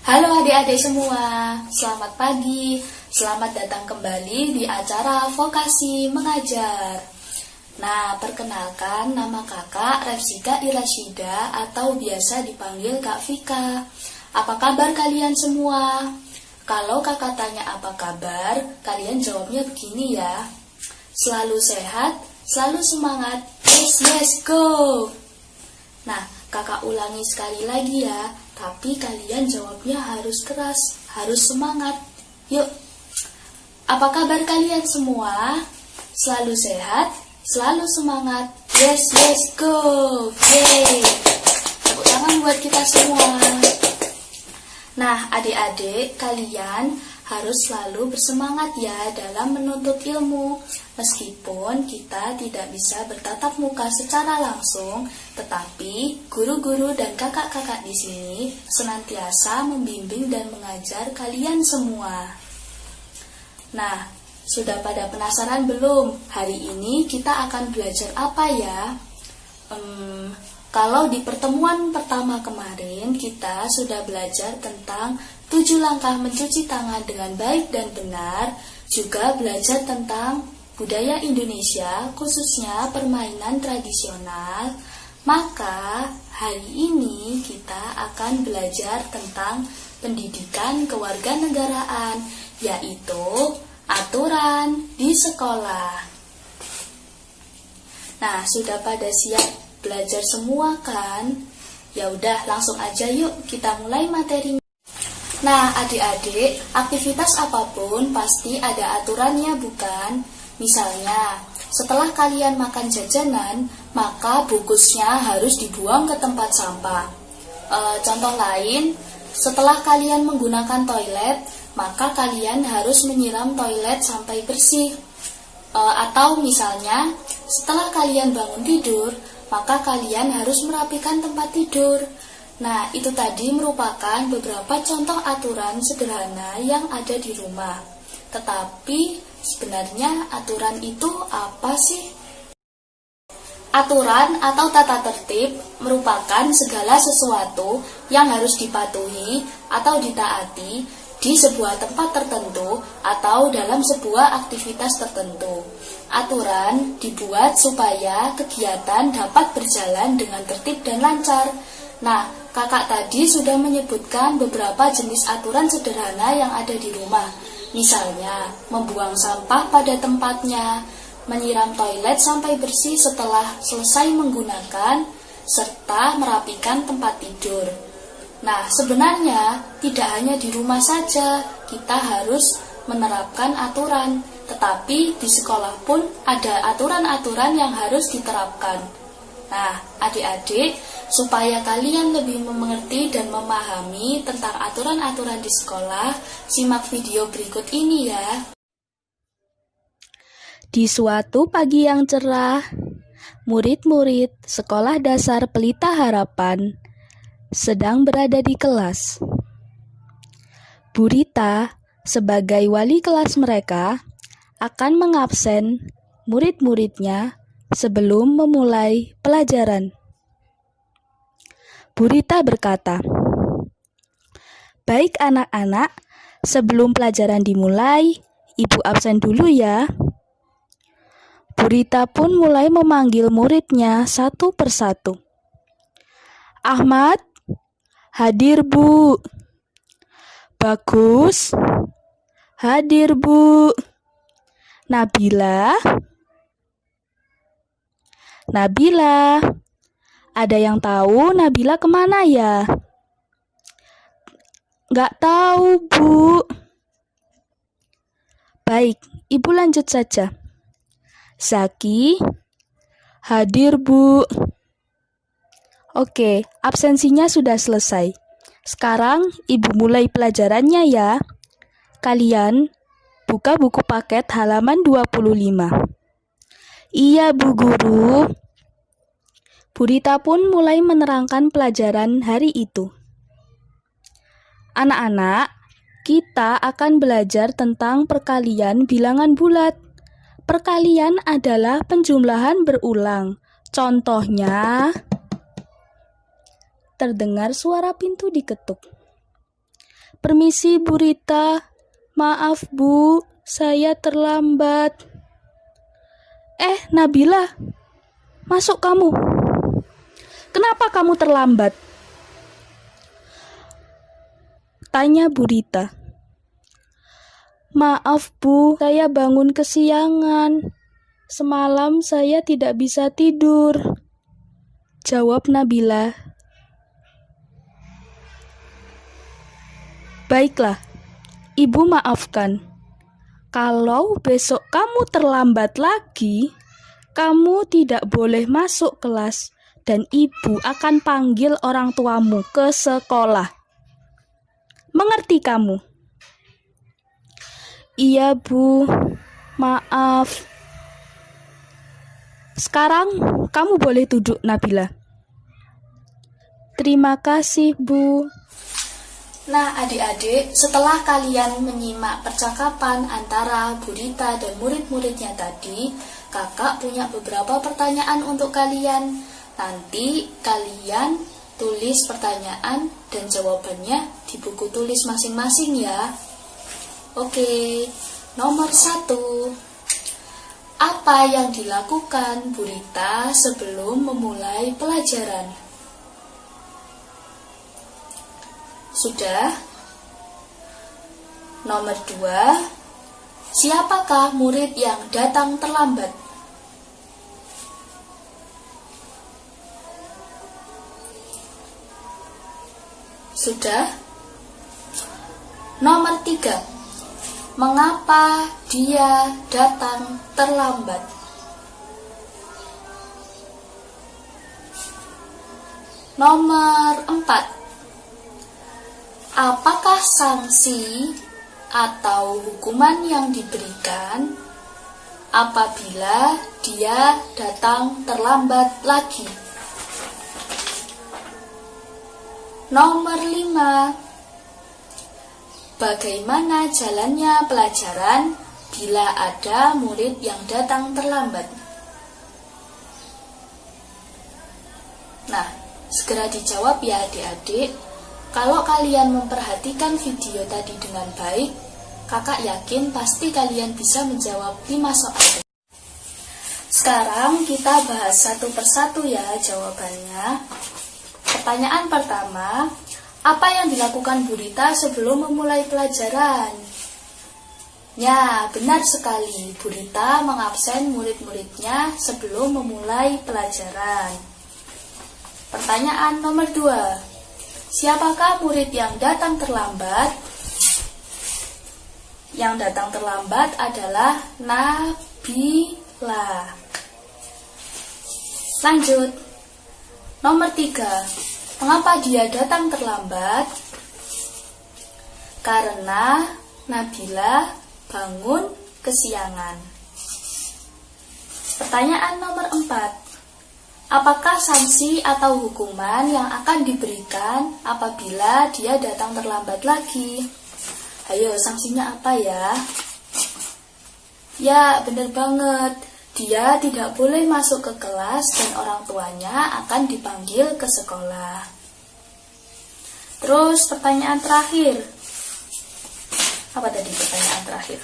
Halo adik-adik semua, selamat pagi, selamat datang kembali di acara Vokasi Mengajar. Nah, perkenalkan nama kakak Refsika Irashida atau biasa dipanggil Kak Vika. Apa kabar kalian semua? Kalau kakak tanya apa kabar, kalian jawabnya begini ya. Selalu sehat, selalu semangat, yes, go! Nah, kakak ulangi sekali lagi ya, tapi kalian jawabnya harus keras, harus semangat. Yuk, apa kabar kalian semua? Selalu sehat, selalu semangat, yes, go! Yeay! Tepuk tangan buat kita semua. Nah, adik-adik, kalian harus selalu bersemangat ya dalam menuntut ilmu. Meskipun kita tidak bisa bertatap muka secara langsung, tetapi guru-guru dan kakak-kakak di sini senantiasa membimbing dan mengajar kalian semua. Nah, sudah pada penasaran belum? Hari ini kita akan belajar apa ya? Kalau di pertemuan pertama kemarin kita sudah belajar tentang 7 langkah mencuci tangan dengan baik dan benar, juga belajar tentang budaya Indonesia, khususnya permainan tradisional. Maka hari ini kita akan belajar tentang pendidikan kewarganegaraan, yaitu aturan di sekolah. Nah, sudah pada siap belajar semua kan? Ya udah, langsung aja yuk kita mulai materinya. Nah, adik-adik, aktivitas apapun pasti ada aturannya bukan? Misalnya, setelah kalian makan jajanan, maka bungkusnya harus dibuang ke tempat sampah. Contoh lain, setelah kalian menggunakan toilet, maka kalian harus menyiram toilet sampai bersih. Atau misalnya, setelah kalian bangun tidur, maka kalian harus merapikan tempat tidur. Nah, itu tadi merupakan beberapa contoh aturan sederhana yang ada di rumah. Tetapi sebenarnya aturan itu apa sih? Aturan atau tata tertib merupakan segala sesuatu yang harus dipatuhi atau ditaati di sebuah tempat tertentu atau dalam sebuah aktivitas tertentu. Aturan dibuat supaya kegiatan dapat berjalan dengan tertib dan lancar. Nah, kakak tadi sudah menyebutkan beberapa jenis aturan sederhana yang ada di rumah. Misalnya, membuang sampah pada tempatnya, menyiram toilet sampai bersih setelah selesai menggunakan, serta merapikan tempat tidur. Nah, sebenarnya tidak hanya di rumah saja kita harus menerapkan aturan, tetapi di sekolah pun ada aturan-aturan yang harus diterapkan. Nah, adik-adik, supaya kalian lebih mengerti dan memahami tentang aturan-aturan di sekolah, simak video berikut ini ya. Di suatu pagi yang cerah, murid-murid Sekolah Dasar Pelita Harapan sedang berada di kelas. Bu Rita, sebagai wali kelas mereka, akan mengabsen murid-muridnya sebelum memulai pelajaran. Bu Rita berkata, "Baik anak-anak, sebelum pelajaran dimulai, Ibu absen dulu ya." Bu Rita pun mulai memanggil muridnya satu persatu. "Ahmad, hadir Bu." "Bagus, hadir Bu." "Nabila, ada yang tahu Nabila kemana ya?" "Nggak tahu Bu." "Baik, Ibu lanjut saja." "Zaki, hadir Bu." "Oke, absensinya sudah selesai. Sekarang Ibu mulai pelajarannya ya. Kalian buka buku paket halaman 25. "Iya Bu Guru." Bu Rita pun mulai menerangkan pelajaran hari itu. "Anak-anak, kita akan belajar tentang perkalian bilangan bulat. Perkalian adalah penjumlahan berulang. Contohnya..." Terdengar suara pintu diketuk. Permisi Bu Rita, maaf Bu, saya terlambat. Nabila, masuk kamu. Kenapa kamu terlambat? Tanya Bu Rita. Maaf Bu, saya bangun kesiangan. Semalam saya tidak bisa tidur. Jawab Nabila. Baiklah, Ibu maafkan. Kalau besok kamu terlambat lagi, kamu tidak boleh masuk kelas dan Ibu akan panggil orang tuamu ke sekolah. Mengerti kamu? Iya Bu, maaf. Sekarang kamu boleh duduk, Nabila. Terima kasih Bu. Nah, adik-adik, setelah kalian menyimak percakapan antara Bu Rita dan murid-muridnya tadi, kakak punya beberapa pertanyaan untuk kalian. Nanti kalian tulis pertanyaan dan jawabannya di buku tulis masing-masing ya. Oke, nomor 1. Apa yang dilakukan Bu Rita sebelum memulai pelajaran? Sudah? Nomor 2, siapakah murid yang datang terlambat? Sudah? Nomor 3, mengapa dia datang terlambat? Nomor 4, apakah sanksi atau hukuman yang diberikan apabila dia datang terlambat lagi? Nomor 5, bagaimana jalannya pelajaran bila ada murid yang datang terlambat? Nah, segera dijawab ya adik-adik. Kalau kalian memperhatikan video tadi dengan baik, kakak yakin pasti kalian bisa menjawab 5 soal. Sekarang kita bahas satu persatu ya jawabannya. Pertanyaan pertama, apa yang dilakukan Bu Rita sebelum memulai pelajaran? Ya, benar sekali. Bu Rita mengabsen murid-muridnya sebelum memulai pelajaran. Pertanyaan nomor 2. Siapakah murid yang datang terlambat? Yang datang terlambat adalah Nabila. Lanjut. Nomor 3. Mengapa dia datang terlambat? Karena Nabila bangun kesiangan. Pertanyaan nomor 4. Apakah sanksi atau hukuman yang akan diberikan apabila dia datang terlambat lagi? Ayo, sanksinya apa ya? Ya, benar banget. Dia tidak boleh masuk ke kelas dan orang tuanya akan dipanggil ke sekolah. Terus pertanyaan terakhir. Apa tadi pertanyaan terakhir?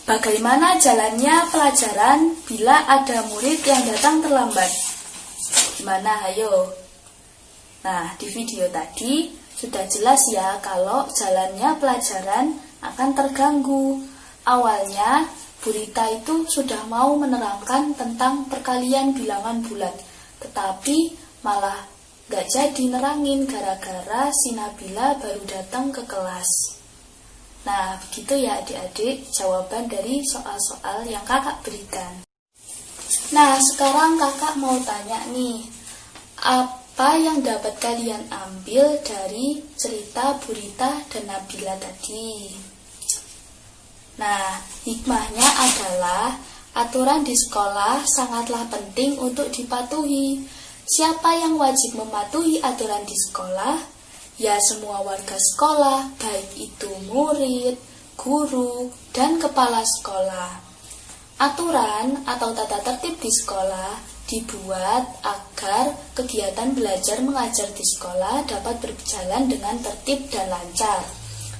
Bagaimana jalannya pelajaran bila ada murid yang datang terlambat? Gimana, ayo? Nah, di video tadi sudah jelas ya kalau jalannya pelajaran akan terganggu. Awalnya, Bu Rita itu sudah mau menerangkan tentang perkalian bilangan bulat, tetapi malah gak jadi nerangin gara-gara si Nabila baru datang ke kelas. Nah, begitu ya adik-adik jawaban dari soal-soal yang kakak berikan. Nah, sekarang kakak mau tanya nih, apa yang dapat kalian ambil dari cerita Bu Rita dan Nabila tadi? Nah, hikmahnya adalah aturan di sekolah sangatlah penting untuk dipatuhi. Siapa yang wajib mematuhi aturan di sekolah? Ya, semua warga sekolah, baik itu murid, guru, dan kepala sekolah. Aturan atau tata tertib di sekolah dibuat agar kegiatan belajar mengajar di sekolah dapat berjalan dengan tertib dan lancar.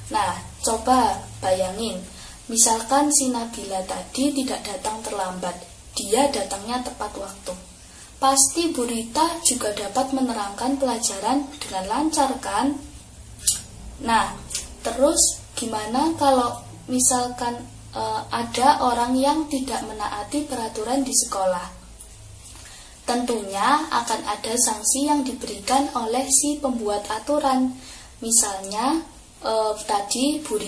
Nah, coba bayangin, misalkan si Nabila tadi tidak datang terlambat, dia datangnya tepat waktu. Pasti Bu Rita juga dapat menerangkan pelajaran dengan lancar kan? Nah, terus gimana kalau misalkan ada orang yang tidak menaati peraturan di sekolah? Tentunya akan ada sanksi yang diberikan oleh si pembuat aturan. Misalnya tadi Bu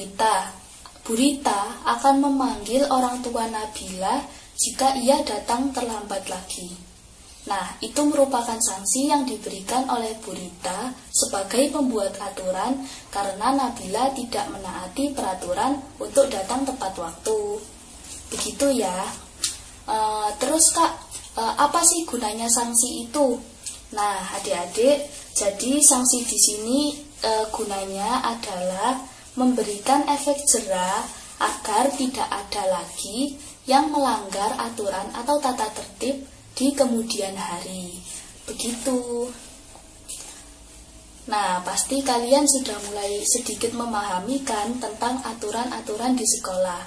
Rita akan memanggil orang tua Nabila jika ia datang terlambat lagi. Nah, itu merupakan sanksi yang diberikan oleh Bu Rita sebagai pembuat aturan karena Nabila tidak menaati peraturan untuk datang tepat waktu. Begitu ya. Terus Kak, apa sih gunanya sanksi itu? Nah, adik-adik, jadi sanksi di sini gunanya adalah memberikan efek jera agar tidak ada lagi yang melanggar aturan atau tata tertib di kemudian hari. Begitu. Nah, pasti kalian sudah mulai sedikit memahami kan tentang aturan-aturan di sekolah.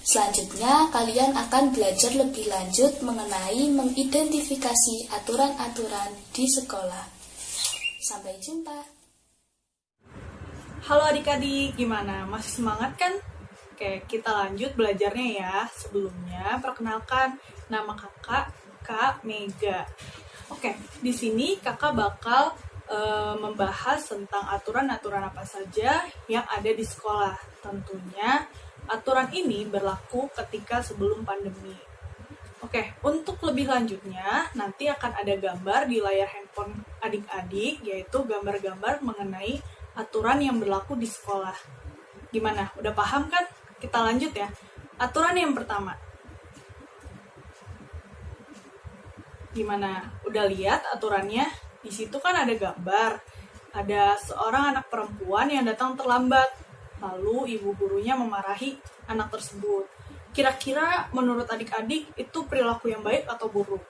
Selanjutnya, kalian akan belajar lebih lanjut mengenai mengidentifikasi aturan-aturan di sekolah. Sampai jumpa. Halo adik-adik, gimana? Masih semangat kan? Oke, kita lanjut belajarnya ya. Sebelumnya, perkenalkan nama kakak, Kak Mega. Oke, di sini kakak bakal membahas tentang aturan-aturan apa saja yang ada di sekolah. Tentunya, aturan ini berlaku ketika sebelum pandemi. Oke, untuk lebih lanjutnya, nanti akan ada gambar di layar handphone adik-adik, yaitu gambar-gambar mengenai aturan yang berlaku di sekolah. Gimana? Udah paham kan? Kita lanjut ya. Aturan yang pertama. Gimana? Udah lihat aturannya? Di situ kan ada gambar. Ada seorang anak perempuan yang datang terlambat. Lalu ibu gurunya memarahi anak tersebut. Kira-kira menurut adik-adik itu perilaku yang baik atau buruk?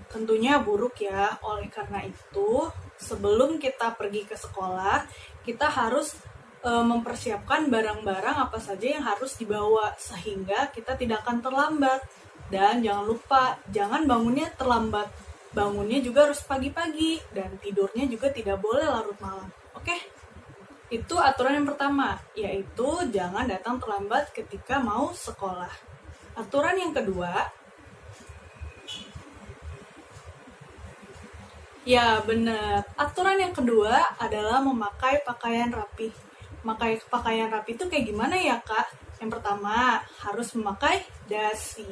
Tentunya buruk ya. Oleh karena itu, sebelum kita pergi ke sekolah, kita harus mempersiapkan barang-barang apa saja yang harus dibawa sehingga kita tidak akan terlambat. Dan jangan lupa, jangan bangunnya terlambat. Bangunnya juga harus pagi-pagi dan tidurnya juga tidak boleh larut malam. Oke? Itu aturan yang pertama, yaitu jangan datang terlambat ketika mau sekolah. Aturan yang kedua, ya benar. Aturan yang kedua adalah memakai pakaian rapi. Memakai pakaian rapi itu kayak gimana ya Kak? Yang pertama, harus memakai dasi.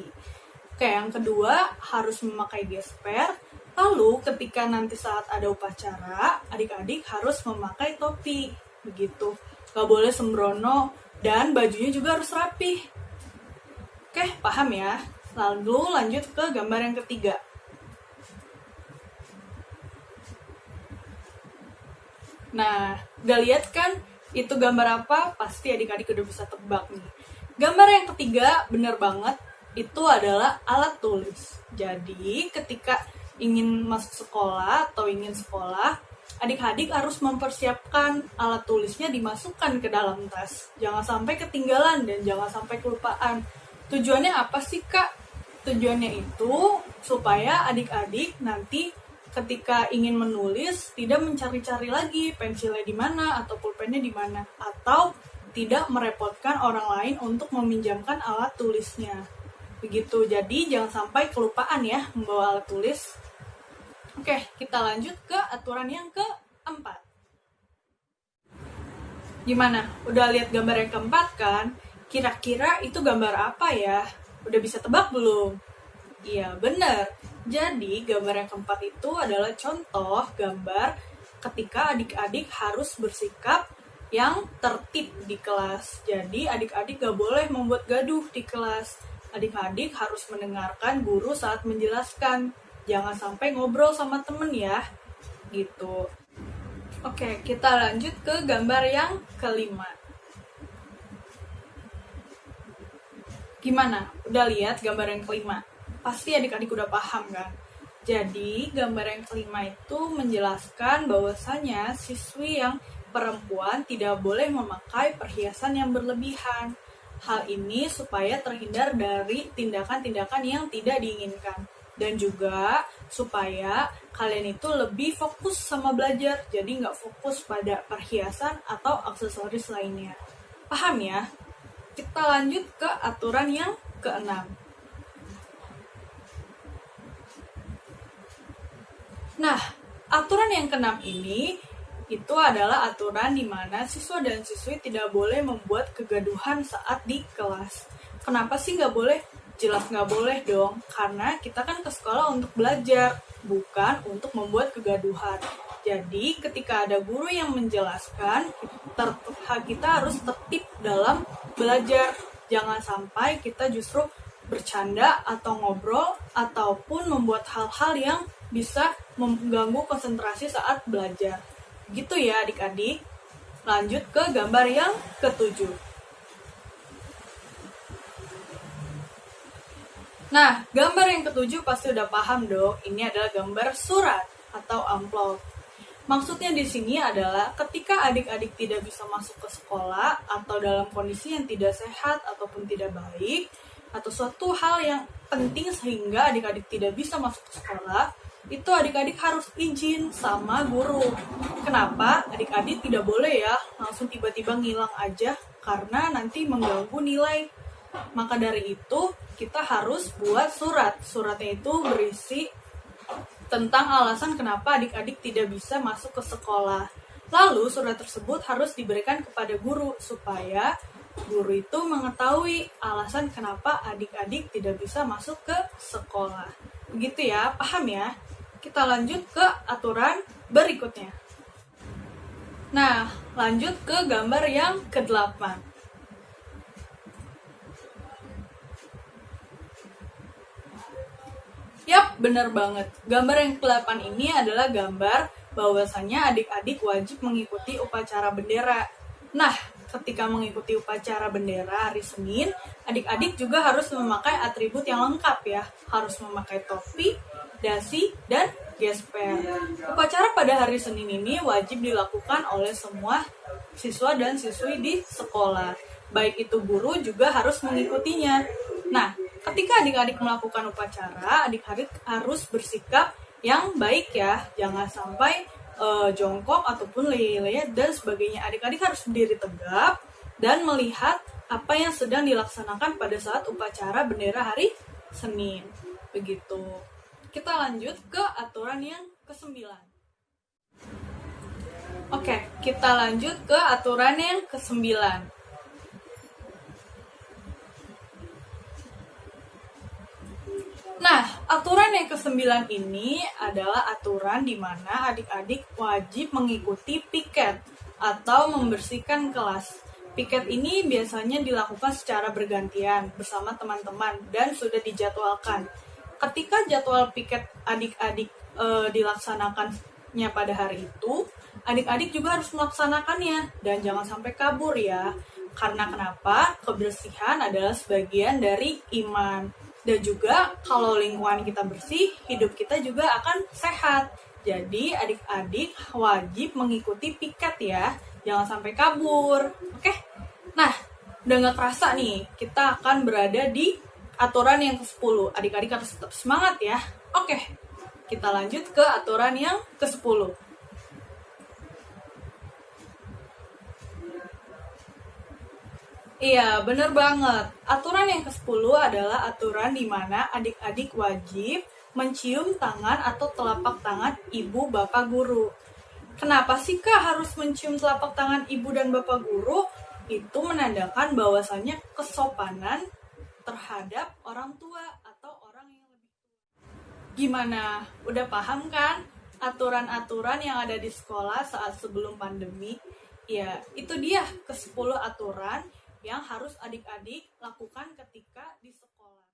Oke, yang kedua, harus memakai gesper. Lalu, ketika nanti saat ada upacara, adik-adik harus memakai topi. Begitu. Gak boleh sembrono, dan bajunya juga harus rapi. Oke, paham ya? Lalu lanjut ke gambar yang ketiga. Nah, udah lihat kan itu gambar apa? Pasti adik-adik udah bisa tebak nih. Gambar yang ketiga, bener banget, itu adalah alat tulis. Jadi, ketika ingin masuk sekolah atau ingin sekolah, adik-adik harus mempersiapkan alat tulisnya dimasukkan ke dalam tas. Jangan sampai ketinggalan dan jangan sampai kelupaan. Tujuannya apa sih, Kak? Tujuannya itu supaya adik-adik nanti ketika ingin menulis tidak mencari-cari lagi pensilnya di mana atau pulpennya di mana, atau tidak merepotkan orang lain untuk meminjamkan alat tulisnya. Begitu. Jadi jangan sampai kelupaan ya membawa alat tulis. Oke, kita lanjut ke aturan yang keempat. Gimana? Udah lihat gambar yang keempat kan? Kira-kira itu gambar apa ya? Udah bisa tebak belum? Iya, bener. Jadi, gambar yang keempat itu adalah contoh gambar ketika adik-adik harus bersikap yang tertib di kelas. Jadi, adik-adik gak boleh membuat gaduh di kelas. Adik-adik harus mendengarkan guru saat menjelaskan. Jangan sampai ngobrol sama temen ya. Gitu. Oke, kita lanjut ke gambar yang kelima. Gimana? Udah lihat gambar yang kelima? Pasti adik-adik udah paham kan? Jadi, gambar yang kelima itu menjelaskan bahwasanya siswi yang perempuan tidak boleh memakai perhiasan yang berlebihan. Hal ini supaya terhindar dari tindakan-tindakan yang tidak diinginkan. Dan juga supaya kalian itu lebih fokus sama belajar, jadi nggak fokus pada perhiasan atau aksesoris lainnya. Paham ya? Kita lanjut ke aturan yang keenam. Nah, aturan yang keenam ini itu adalah aturan di mana siswa dan siswi tidak boleh membuat kegaduhan saat di kelas. Kenapa sih nggak boleh? Jelas nggak boleh dong, karena kita kan ke sekolah untuk belajar, bukan untuk membuat kegaduhan. Jadi ketika ada guru yang menjelaskan, kita harus tertib dalam belajar. Jangan sampai kita justru bercanda atau ngobrol, ataupun membuat hal-hal yang bisa mengganggu konsentrasi saat belajar. Gitu ya adik-adik. Lanjut ke gambar yang ketujuh. Nah, gambar yang ketujuh pasti udah paham dong. Ini adalah gambar surat atau amplop. Maksudnya di sini adalah ketika adik-adik tidak bisa masuk ke sekolah atau dalam kondisi yang tidak sehat ataupun tidak baik, atau suatu hal yang penting sehingga adik-adik tidak bisa masuk ke sekolah, itu adik-adik harus izin sama guru. Kenapa? Adik-adik tidak boleh ya langsung tiba-tiba ngilang aja karena nanti mengganggu nilai. Maka dari itu kita harus buat surat. Suratnya itu berisi tentang alasan kenapa adik-adik tidak bisa masuk ke sekolah. Lalu surat tersebut harus diberikan kepada guru supaya guru itu mengetahui alasan kenapa adik-adik tidak bisa masuk ke sekolah. Begitu ya, paham ya? Kita lanjut ke aturan berikutnya. Nah, lanjut ke gambar yang ke-8. Yap, benar banget. Gambar yang ke-8 ini adalah gambar bahwasannya adik-adik wajib mengikuti upacara bendera. Nah, ketika mengikuti upacara bendera hari Senin, adik-adik juga harus memakai atribut yang lengkap ya. Harus memakai topi, dasi, dan gesper. Upacara pada hari Senin ini wajib dilakukan oleh semua siswa dan siswi di sekolah. Baik itu guru juga harus mengikutinya. Nah, ketika adik-adik melakukan upacara, adik-adik harus bersikap yang baik ya. Jangan sampai jongkok ataupun leyeh-leyeh dan sebagainya. Adik-adik harus berdiri tegap dan melihat apa yang sedang dilaksanakan pada saat upacara bendera hari Senin. Begitu. Kita lanjut ke aturan yang ke-9. Oke, kita lanjut ke aturan yang ke-9. Nah, aturan yang ke-9 ini adalah aturan di mana adik-adik wajib mengikuti piket atau membersihkan kelas. Piket ini biasanya dilakukan secara bergantian bersama teman-teman dan sudah dijadwalkan. Ketika jadwal piket adik-adik dilaksanakannya pada hari itu, adik-adik juga harus melaksanakannya dan jangan sampai kabur ya. Karena kenapa? Kebersihan adalah sebagian dari iman. Dan juga kalau lingkungan kita bersih, hidup kita juga akan sehat. Jadi adik-adik wajib mengikuti piket ya, jangan sampai kabur. Oke? Nah, udah gak kerasa nih, kita akan berada di aturan yang ke-10. Adik-adik harus tetap semangat ya. Oke, kita lanjut ke aturan yang ke-10. Iya, bener banget. Aturan yang ke-10 adalah aturan di mana adik-adik wajib mencium tangan atau telapak tangan ibu bapak guru. Kenapa sih Kak harus mencium telapak tangan ibu dan bapak guru? Itu menandakan bahwasannya kesopanan terhadap orang tua atau orang yang lebih tua. Gimana? Udah paham kan aturan-aturan yang ada di sekolah saat sebelum pandemi? Ya, itu dia ke-10 aturan yang harus adik-adik lakukan ketika di sekolah.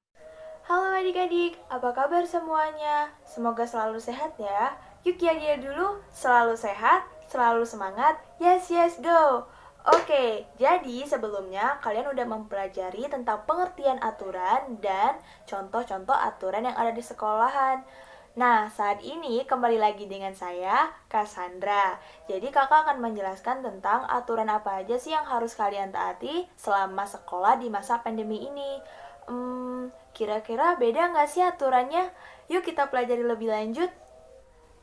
Halo adik-adik, apa kabar semuanya? Semoga selalu sehat ya. Yuk ya dulu, selalu sehat, selalu semangat, yes go! Oke, jadi sebelumnya kalian udah mempelajari tentang pengertian aturan dan contoh-contoh aturan yang ada di sekolahan. Nah, saat ini kembali lagi dengan saya, Cassandra. Jadi kakak akan menjelaskan tentang aturan apa aja sih yang harus kalian taati selama sekolah di masa pandemi ini. Kira-kira beda nggak sih aturannya? Yuk kita pelajari lebih lanjut.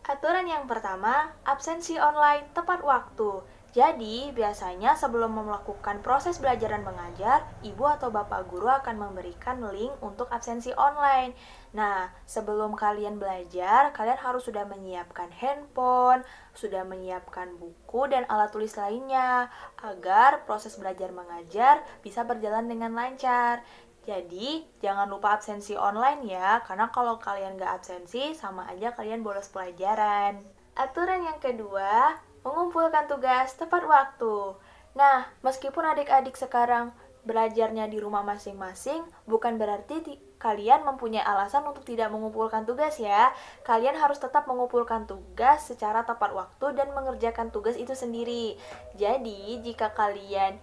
Aturan yang pertama, absensi online tepat waktu. Jadi, biasanya sebelum melakukan proses belajar dan mengajar, ibu atau bapak guru akan memberikan link untuk absensi online. Nah, sebelum kalian belajar, kalian harus sudah menyiapkan handphone, sudah menyiapkan buku dan alat tulis lainnya, agar proses belajar mengajar bisa berjalan dengan lancar. Jadi, jangan lupa absensi online ya, karena kalau kalian nggak absensi, sama aja kalian bolos pelajaran. Aturan yang kedua, mengumpulkan tugas tepat waktu. Nah, meskipun adik-adik sekarang belajarnya di rumah masing-masing, bukan berarti kalian mempunyai alasan untuk tidak mengumpulkan tugas ya. Kalian harus tetap mengumpulkan tugas secara tepat waktu dan mengerjakan tugas itu sendiri. Jadi, jika kalian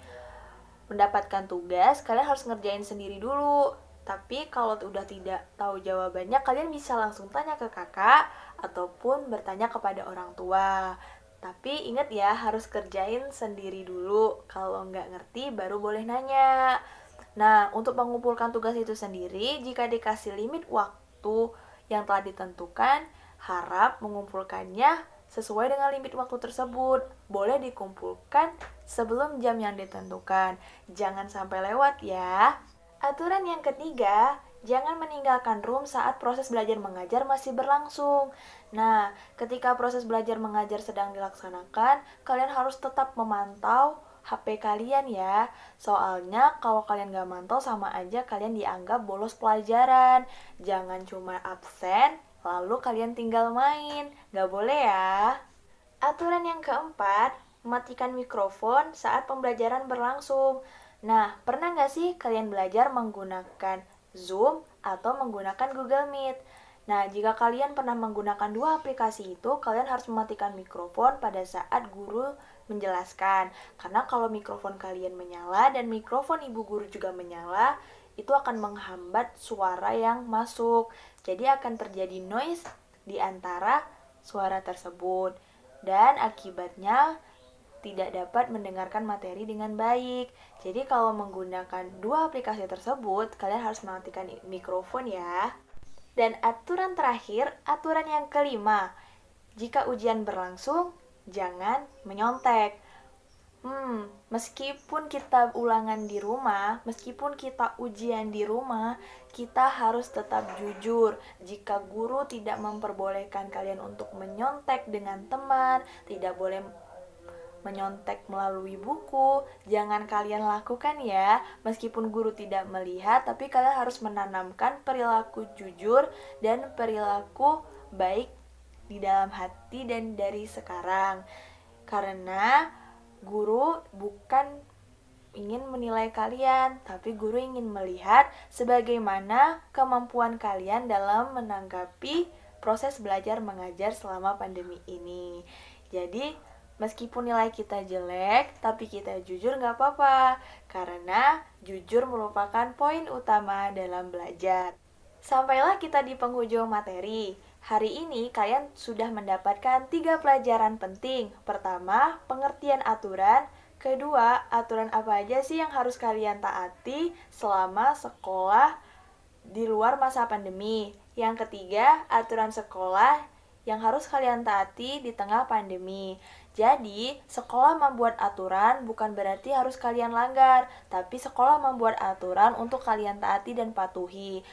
mendapatkan tugas, kalian harus ngerjain sendiri dulu. Tapi kalau udah tidak tahu jawabannya, kalian bisa langsung tanya ke kakak ataupun bertanya kepada orang tua. Tapi ingat ya, harus kerjain sendiri dulu. Kalau nggak ngerti, baru boleh nanya. Nah, untuk mengumpulkan tugas itu sendiri, jika dikasih limit waktu yang telah ditentukan, harap mengumpulkannya sesuai dengan limit waktu tersebut. Boleh dikumpulkan sebelum jam yang ditentukan. Jangan sampai lewat ya. Aturan yang ketiga, jangan meninggalkan room saat proses belajar mengajar masih berlangsung. Nah, ketika proses belajar mengajar sedang dilaksanakan, kalian harus tetap memantau HP kalian ya. Soalnya kalau kalian gak mantau sama aja kalian dianggap bolos pelajaran. Jangan cuma absen, lalu kalian tinggal main. Gak boleh ya. Aturan yang keempat, matikan mikrofon saat pembelajaran berlangsung. Nah, pernah gak sih kalian belajar menggunakan Zoom atau menggunakan Google Meet? Nah, jika kalian pernah menggunakan dua aplikasi itu, kalian harus mematikan mikrofon pada saat guru menjelaskan. Karena kalau mikrofon kalian menyala dan mikrofon ibu guru juga menyala, itu akan menghambat suara yang masuk. Jadi akan terjadi noise di antara suara tersebut. Dan akibatnya tidak dapat mendengarkan materi dengan baik. Jadi kalau menggunakan dua aplikasi tersebut, kalian harus mematikan mikrofon ya. Dan aturan terakhir, aturan yang kelima, jika ujian berlangsung, jangan menyontek. Meskipun kita ulangan di rumah, meskipun kita ujian di rumah, kita harus tetap jujur. Jika guru tidak memperbolehkan kalian untuk menyontek dengan teman, tidak boleh menyontek melalui buku, jangan kalian lakukan ya. Meskipun guru tidak melihat, tapi kalian harus menanamkan perilaku jujur dan perilaku baik di dalam hati dan dari sekarang. Karena guru bukan ingin menilai kalian, tapi guru ingin melihat sebagaimana kemampuan kalian dalam menanggapi proses belajar mengajar selama pandemi ini. Jadi, meskipun nilai kita jelek, tapi kita jujur gak apa-apa. Karena jujur merupakan poin utama dalam belajar. Sampailah kita di penghujung materi. Hari ini kalian sudah mendapatkan 3 pelajaran penting. Pertama, pengertian aturan. Kedua, aturan apa aja sih yang harus kalian taati selama sekolah di luar masa pandemi. Yang ketiga, aturan sekolah yang harus kalian taati di tengah pandemi. Jadi, sekolah membuat aturan bukan berarti harus kalian langgar, tapi sekolah membuat aturan untuk kalian taati dan patuhi.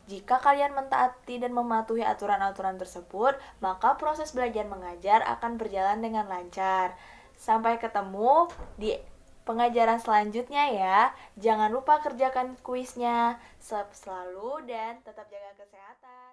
Jika kalian mentaati dan mematuhi aturan-aturan tersebut, maka proses belajar mengajar akan berjalan dengan lancar. Sampai ketemu di pengajaran selanjutnya ya. Jangan lupa kerjakan kuisnya. Selalu dan tetap jaga kesehatan.